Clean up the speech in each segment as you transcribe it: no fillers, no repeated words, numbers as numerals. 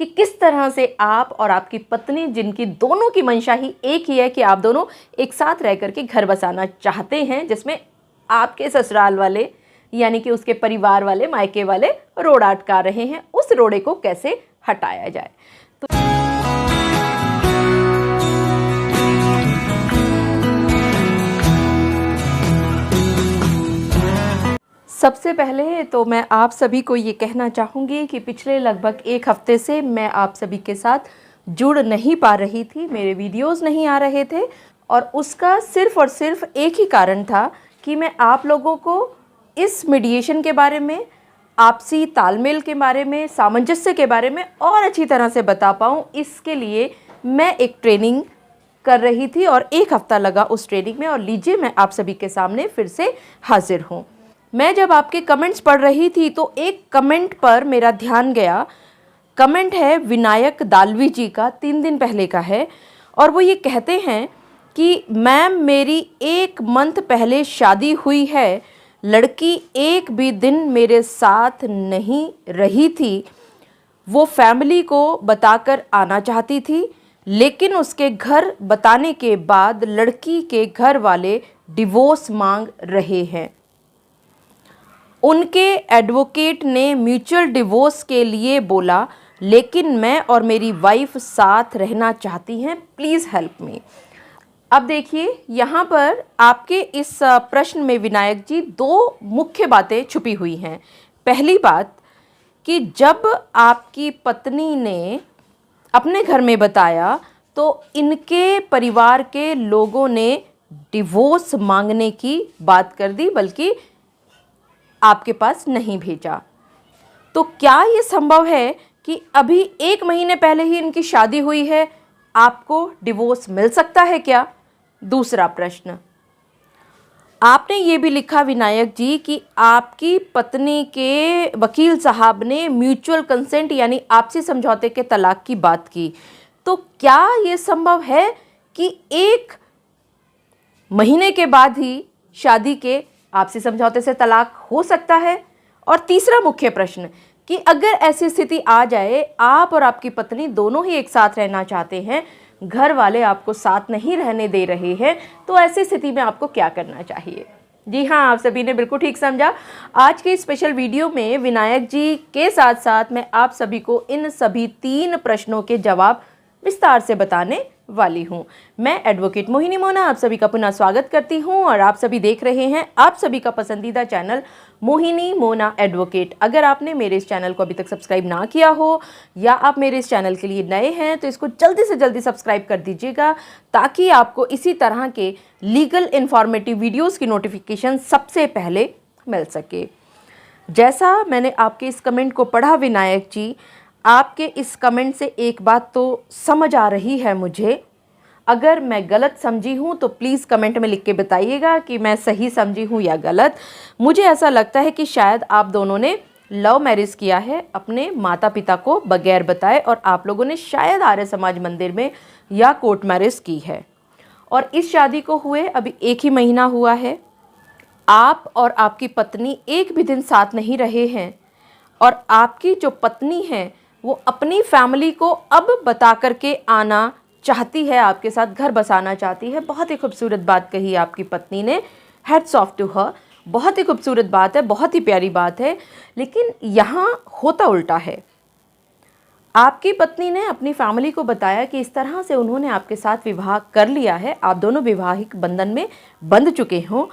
कि किस तरह से आप और आपकी पत्नी, जिनकी दोनों की मंशा ही एक ही है कि आप दोनों एक साथ रह करके घर बसाना चाहते हैं, जिसमें आपके ससुराल वाले यानी कि उसके परिवार वाले, मायके वाले रोड़ा अटका रहे हैं, उस रोड़े को कैसे हटाया जाए। तो सबसे पहले तो मैं आप सभी को ये कहना चाहूँगी कि पिछले लगभग 1 हफ्ते से मैं आप सभी के साथ जुड़ नहीं पा रही थी, मेरे वीडियोस नहीं आ रहे थे और उसका सिर्फ़ और सिर्फ एक ही कारण था कि मैं आप लोगों को इस मीडिएशन के बारे में, आपसी तालमेल के बारे में, सामंजस्य के बारे में और अच्छी तरह से बता पाऊँ, इसके लिए मैं एक ट्रेनिंग कर रही थी और 1 हफ्ता लगा उस ट्रेनिंग में। और लीजिए, मैं आप सभी के सामने फिर से हाजिर हूँ। मैं जब आपके कमेंट्स पढ़ रही थी तो एक कमेंट पर मेरा ध्यान गया। कमेंट है विनायक दालवी जी का, 3 दिन पहले का है, और वो ये कहते हैं कि मैम मेरी 1 मंथ पहले शादी हुई है, लड़की एक भी दिन मेरे साथ नहीं रही थी, वो फैमिली को बताकर आना चाहती थी, लेकिन उसके घर बताने के बाद लड़की के घर वाले डिवोर्स मांग रहे हैं। उनके एडवोकेट ने म्यूचुअल डिवोर्स के लिए बोला, लेकिन मैं और मेरी वाइफ साथ रहना चाहती हैं, प्लीज़ हेल्प मी। अब देखिए, यहाँ पर आपके इस प्रश्न में विनायक जी 2 मुख्य बातें छुपी हुई हैं। पहली बात कि जब आपकी पत्नी ने अपने घर में बताया तो इनके परिवार के लोगों ने डिवोर्स मांगने की बात कर दी, बल्कि आपके पास नहीं भेजा। तो क्या ये संभव है कि अभी 1 महीने पहले ही इनकी शादी हुई है, आपको डिवोर्स मिल सकता है क्या? दूसरा प्रश्न, आपने ये भी लिखा विनायक जी कि आपकी पत्नी के वकील साहब ने म्यूचुअल कंसेंट यानी आपसी समझौते के तलाक की बात की। तो क्या ये संभव है कि 1 महीने के बाद ही शादी के आपसी समझौते से तलाक हो सकता है? और तीसरा मुख्य प्रश्न कि अगर ऐसी स्थिति आ जाए, आप और आपकी पत्नी दोनों ही एक साथ रहना चाहते हैं, घर वाले आपको साथ नहीं रहने दे रहे हैं, तो ऐसी स्थिति में आपको क्या करना चाहिए? जी हाँ, आप सभी ने बिल्कुल ठीक समझा। आज के स्पेशल वीडियो में विनायक जी के साथ साथ मैं आप सभी को इन सभी 3 प्रश्नों के जवाब विस्तार से बताने वाली हूँ। मैं एडवोकेट मोहिनी मोना आप सभी का पुनः स्वागत करती हूँ और आप सभी देख रहे हैं आप सभी का पसंदीदा चैनल मोहिनी मोना एडवोकेट। अगर आपने मेरे इस चैनल को अभी तक सब्सक्राइब ना किया हो या आप मेरे इस चैनल के लिए नए हैं तो इसको जल्दी से जल्दी सब्सक्राइब कर दीजिएगा, ताकि आपको इसी तरह के लीगल इन्फॉर्मेटिव वीडियोज़ की नोटिफिकेशन सबसे पहले मिल सके। जैसा मैंने आपके इस कमेंट को पढ़ा विनायक जी, आपके इस कमेंट से एक बात तो समझ आ रही है मुझे। अगर मैं गलत समझी हूँ तो प्लीज़ कमेंट में लिख के बताइएगा कि मैं सही समझी हूँ या गलत। मुझे ऐसा लगता है कि शायद आप दोनों ने लव मैरिज किया है अपने माता पिता को बगैर बताए, और आप लोगों ने शायद आर्य समाज मंदिर में या कोर्ट मैरिज की है। और इस शादी को हुए अभी 1 ही महीना हुआ है। आप और आपकी पत्नी एक भी दिन साथ नहीं रहे हैं, और आपकी जो पत्नी है वो अपनी फैमिली को अब बता करके आना चाहती है, आपके साथ घर बसाना चाहती है। बहुत ही खूबसूरत बात कही आपकी पत्नी ने, हैट्स ऑफ टू हर। बहुत ही खूबसूरत बात है, बहुत ही प्यारी बात है। लेकिन यहाँ होता उल्टा है। आपकी पत्नी ने अपनी फैमिली को बताया कि इस तरह से उन्होंने आपके साथ विवाह कर लिया है, आप दोनों वैवाहिक बंधन में बंध चुके हों,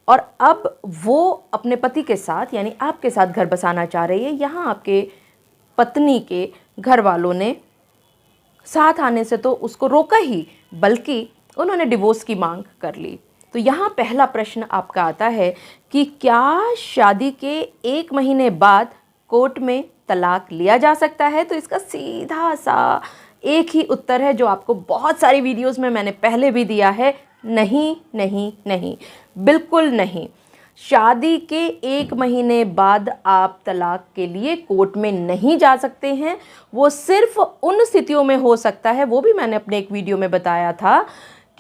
और अब वो अपने पति के साथ यानी आपके साथ घर बसाना चाह रही है। यहाँ आपके पत्नी के घर वालों ने साथ आने से तो उसको रोका ही, बल्कि उन्होंने डिवोर्स की मांग कर ली। तो यहाँ पहला प्रश्न आपका आता है कि क्या शादी के 1 महीने बाद कोर्ट में तलाक लिया जा सकता है? तो इसका सीधा सा एक ही उत्तर है जो आपको बहुत सारी वीडियोस में मैंने पहले भी दिया है, नहीं नहीं नहीं, बिल्कुल नहीं। शादी के 1 महीने बाद आप तलाक के लिए कोर्ट में नहीं जा सकते हैं। वो सिर्फ उन स्थितियों में हो सकता है, वो भी मैंने अपने एक वीडियो में बताया था,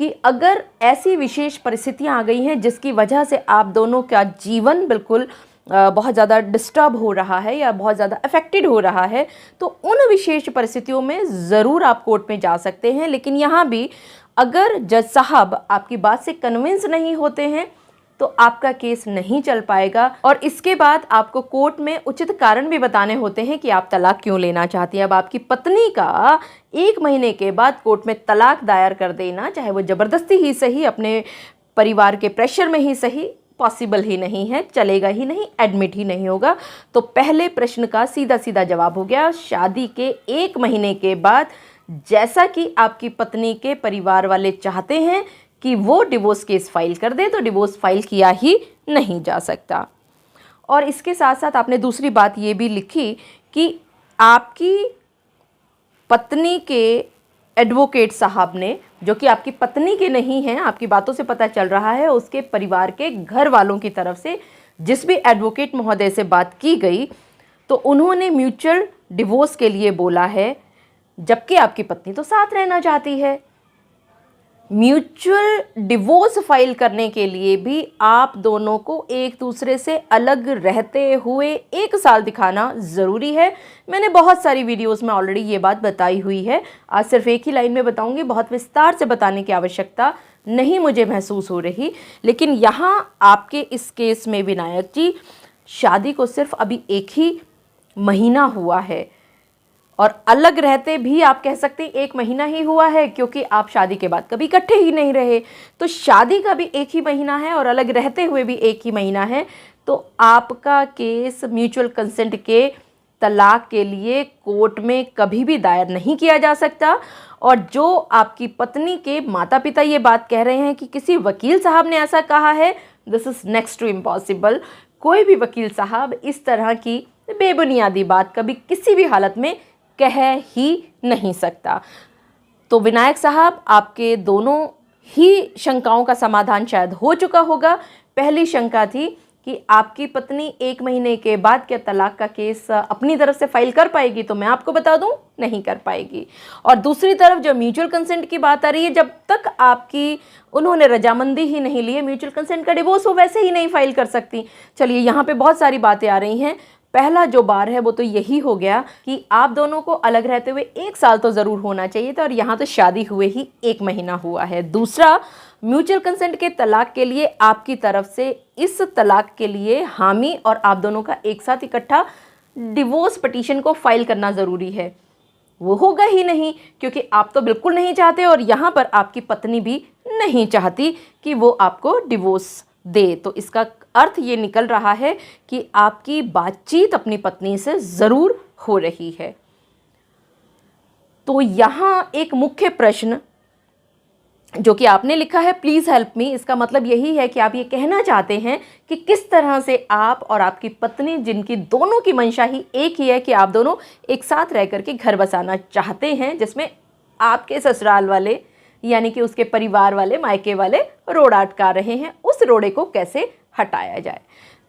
कि अगर ऐसी विशेष परिस्थितियां आ गई हैं जिसकी वजह से आप दोनों का जीवन बिल्कुल बहुत ज़्यादा डिस्टर्ब हो रहा है या बहुत ज़्यादा अफेक्टेड हो रहा है, तो उन विशेष परिस्थितियों में ज़रूर आप कोर्ट में जा सकते हैं। लेकिन यहाँ भी अगर जज साहब आपकी बात से कन्विंस नहीं होते हैं तो आपका केस नहीं चल पाएगा, और इसके बाद आपको कोर्ट में उचित कारण भी बताने होते हैं कि आप तलाक क्यों लेना चाहती हैं। अब आपकी पत्नी का 1 महीने के बाद कोर्ट में तलाक दायर कर देना, चाहे वो ज़बरदस्ती ही सही, अपने परिवार के प्रेशर में ही सही, पॉसिबल ही नहीं है, चलेगा ही नहीं, एडमिट ही नहीं होगा। तो पहले प्रश्न का सीधा सीधा जवाब हो गया, शादी के 1 महीने के बाद जैसा कि आपकी पत्नी के परिवार वाले चाहते हैं कि वो डिवोर्स केस फाइल कर दे, तो डिवोर्स फाइल किया ही नहीं जा सकता। और इसके साथ साथ आपने दूसरी बात ये भी लिखी कि आपकी पत्नी के एडवोकेट साहब ने, जो कि आपकी पत्नी के नहीं हैं, आपकी बातों से पता चल रहा है, उसके परिवार के घर वालों की तरफ से जिस भी एडवोकेट महोदय से बात की गई, तो उन्होंने म्यूचुअल डिवोर्स के लिए बोला है, जबकि आपकी पत्नी तो साथ रहना चाहती है। म्यूचुअल डिवोर्स फाइल करने के लिए भी आप दोनों को एक दूसरे से अलग रहते हुए 1 साल दिखाना ज़रूरी है। मैंने बहुत सारी वीडियोस में ऑलरेडी ये बात बताई हुई है, आज सिर्फ एक ही लाइन में बताऊंगी, बहुत विस्तार से बताने की आवश्यकता नहीं मुझे महसूस हो रही। लेकिन यहाँ आपके इस केस में विनायक जी, शादी को सिर्फ अभी 1 ही महीना हुआ है, और अलग रहते भी आप कह सकते हैं 1 महीना ही हुआ है, क्योंकि आप शादी के बाद कभी इकट्ठे ही नहीं रहे। तो शादी का भी 1 ही महीना है और अलग रहते हुए भी 1 ही महीना है। तो आपका केस म्यूचुअल कंसेंट के तलाक के लिए कोर्ट में कभी भी दायर नहीं किया जा सकता। और जो आपकी पत्नी के माता पिता ये बात कह रहे हैं कि किसी वकील साहब ने ऐसा कहा है, this is next to impossible. कोई भी वकील साहब इस तरह की बेबुनियादी बात कभी किसी भी हालत में कह ही नहीं सकता। तो विनायक साहब, आपके दोनों ही शंकाओं का समाधान शायद हो चुका होगा। पहली शंका थी कि आपकी पत्नी 1 महीने के बाद क्या तलाक का केस अपनी तरफ से फाइल कर पाएगी, तो मैं आपको बता दूं, नहीं कर पाएगी। और दूसरी तरफ जब म्यूचुअल कंसेंट की बात आ रही है, जब तक आपकी उन्होंने रजामंदी ही नहीं ली है म्यूचुअल कंसेंट का डिवोर्स, वो वैसे ही नहीं फाइल कर सकती। चलिए, यहाँ पे बहुत सारी बातें आ रही हैं। पहला जो बार है वो तो यही हो गया कि आप दोनों को अलग रहते हुए 1 साल तो ज़रूर होना चाहिए था, और यहाँ तो शादी हुए ही 1 महीना हुआ है। दूसरा, म्यूचुअल कंसेंट के तलाक के लिए आपकी तरफ से इस तलाक के लिए हामी और आप दोनों का एक साथ इकट्ठा डिवोर्स पिटीशन को फाइल करना ज़रूरी है। वो होगा ही नहीं, क्योंकि आप तो बिल्कुल नहीं चाहते, और यहाँ पर आपकी पत्नी भी नहीं चाहती कि वो आपको डिवोर्स दे। तो इसका अर्थ ये निकल रहा है कि आपकी बातचीत अपनी पत्नी से ज़रूर हो रही है। तो यहाँ एक मुख्य प्रश्न जो कि आपने लिखा है, प्लीज़ हेल्प मी, इसका मतलब यही है कि आप ये कहना चाहते हैं कि किस तरह से आप और आपकी पत्नी, जिनकी दोनों की मंशा ही एक ही है कि आप दोनों एक साथ रह करके घर बसाना चाहते हैं, जिसमें आपके ससुराल वाले यानी कि उसके परिवार वाले, मायके वाले रोड़ा अटका रहे हैं, उस रोड़े को कैसे हटाया जाए।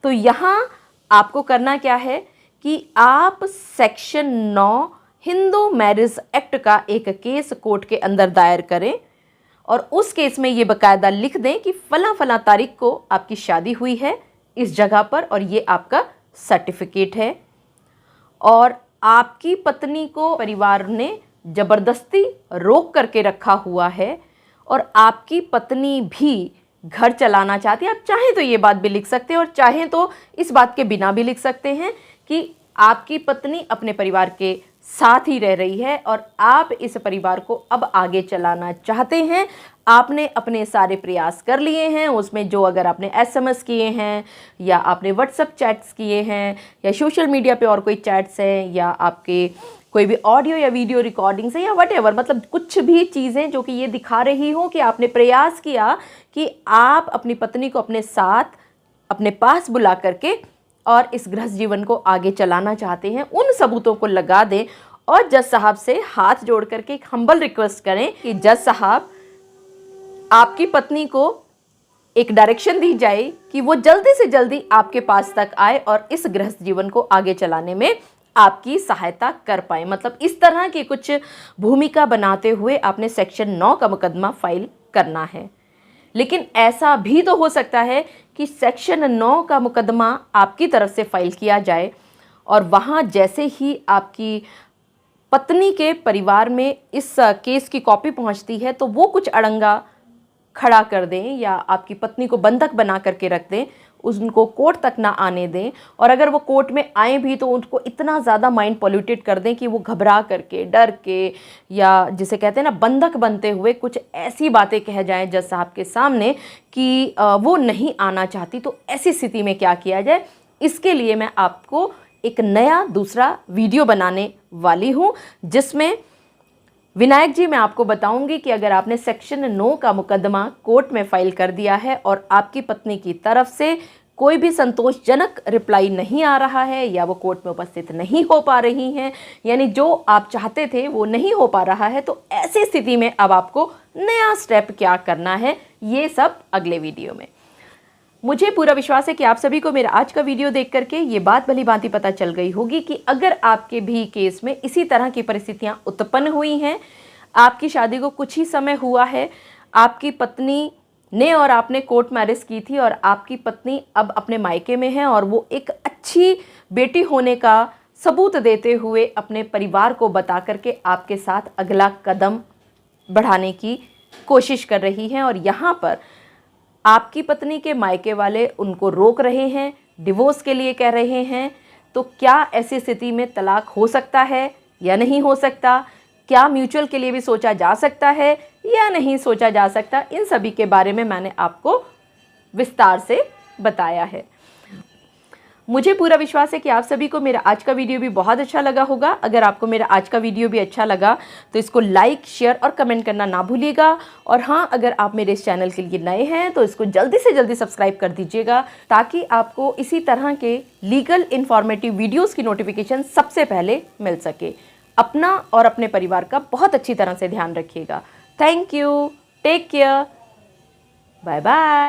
तो यहाँ आपको करना क्या है कि आप सेक्शन 9 हिंदू मैरिज एक्ट का एक केस कोर्ट के अंदर दायर करें, और उस केस में ये बकायदा लिख दें कि फला फला तारीख को आपकी शादी हुई है इस जगह पर, और ये आपका सर्टिफिकेट है, और आपकी पत्नी को परिवार ने ज़बरदस्ती रोक करके रखा हुआ है, और आपकी पत्नी भी घर चलाना चाहती है। आप चाहें तो ये बात भी लिख सकते हैं, और चाहें तो इस बात के बिना भी लिख सकते हैं कि आपकी पत्नी अपने परिवार के साथ ही रह रही है और आप इस परिवार को अब आगे चलाना चाहते हैं। आपने अपने सारे प्रयास कर लिए हैं, उसमें जो अगर आपने SMS किए हैं, या आपने व्हाट्सएप चैट्स किए हैं, या सोशल मीडिया पे और कोई चैट्स हैं, या आपके कोई भी ऑडियो या वीडियो रिकॉर्डिंग्स है, या व्हाटएवर, मतलब कुछ भी चीज़ें जो कि ये दिखा रही हो कि आपने प्रयास किया कि आप अपनी पत्नी को अपने साथ, अपने पास बुला करके और इस गृहस्थ जीवन को आगे चलाना चाहते हैं, उन सबूतों को लगा दें, और जज साहब से हाथ जोड़ करके एक हम्बल रिक्वेस्ट करें कि जज साहब, आपकी पत्नी को एक डायरेक्शन दी जाए कि वो जल्दी से जल्दी आपके पास तक आए और इस गृहस्थ जीवन को आगे चलाने में आपकी सहायता कर पाए। मतलब इस तरह की कुछ भूमिका बनाते हुए आपने सेक्शन 9 का मुकदमा फाइल करना है। लेकिन ऐसा भी तो हो सकता है कि सेक्शन 9 का मुकदमा आपकी तरफ से फाइल किया जाए और वहाँ जैसे ही आपकी पत्नी के परिवार में इस केस की कॉपी पहुँचती है तो वो कुछ अड़ंगा खड़ा कर दें या आपकी पत्नी को बंधक बना करके रख दें, उनको कोर्ट तक ना आने दें। और अगर वो कोर्ट में आए भी तो उनको इतना ज़्यादा माइंड पॉल्यूटेड कर दें कि वो घबरा करके, डर के, या जिसे कहते हैं ना बंधक बनते हुए कुछ ऐसी बातें कह जाएं जज साहब के सामने कि वो नहीं आना चाहती। तो ऐसी स्थिति में क्या किया जाए, इसके लिए मैं आपको एक नया दूसरा वीडियो बनाने वाली हूँ, जिसमें विनायक जी मैं आपको बताऊंगी कि अगर आपने सेक्शन 9 का मुकदमा कोर्ट में फाइल कर दिया है और आपकी पत्नी की तरफ से कोई भी संतोषजनक रिप्लाई नहीं आ रहा है या वो कोर्ट में उपस्थित नहीं हो पा रही हैं, यानी जो आप चाहते थे वो नहीं हो पा रहा है, तो ऐसी स्थिति में अब आपको नया स्टेप क्या करना है, ये सब अगले वीडियो में। मुझे पूरा विश्वास है कि आप सभी को मेरा आज का वीडियो देख करके ये बात भली भांति पता चल गई होगी कि अगर आपके भी केस में इसी तरह की परिस्थितियां उत्पन्न हुई हैं, आपकी शादी को कुछ ही समय हुआ है, आपकी पत्नी ने और आपने कोर्ट मैरिज की थी और आपकी पत्नी अब अपने मायके में है और वो एक अच्छी बेटी होने का सबूत देते हुए अपने परिवार को बता करके आपके साथ अगला कदम बढ़ाने की कोशिश कर रही हैं, और यहाँ पर आपकी पत्नी के मायके वाले उनको रोक रहे हैं, डिवोर्स के लिए कह रहे हैं। तो क्या ऐसी स्थिति में तलाक हो सकता है या नहीं हो सकता? क्या म्यूचुअल के लिए भी सोचा जा सकता है या नहीं सोचा जा सकता? इन सभी के बारे में मैंने आपको विस्तार से बताया है। मुझे पूरा विश्वास है कि आप सभी को मेरा आज का वीडियो भी बहुत अच्छा लगा होगा। अगर आपको मेरा आज का वीडियो भी अच्छा लगा तो इसको लाइक, शेयर और कमेंट करना ना भूलिएगा। और हाँ, अगर आप मेरे इस चैनल के लिए नए हैं तो इसको जल्दी से जल्दी सब्सक्राइब कर दीजिएगा, ताकि आपको इसी तरह के लीगल इन्फॉर्मेटिव वीडियोज़ की नोटिफिकेशन सबसे पहले मिल सके। अपना और अपने परिवार का बहुत अच्छी तरह से ध्यान रखिएगा। Thank you, take care, bye bye.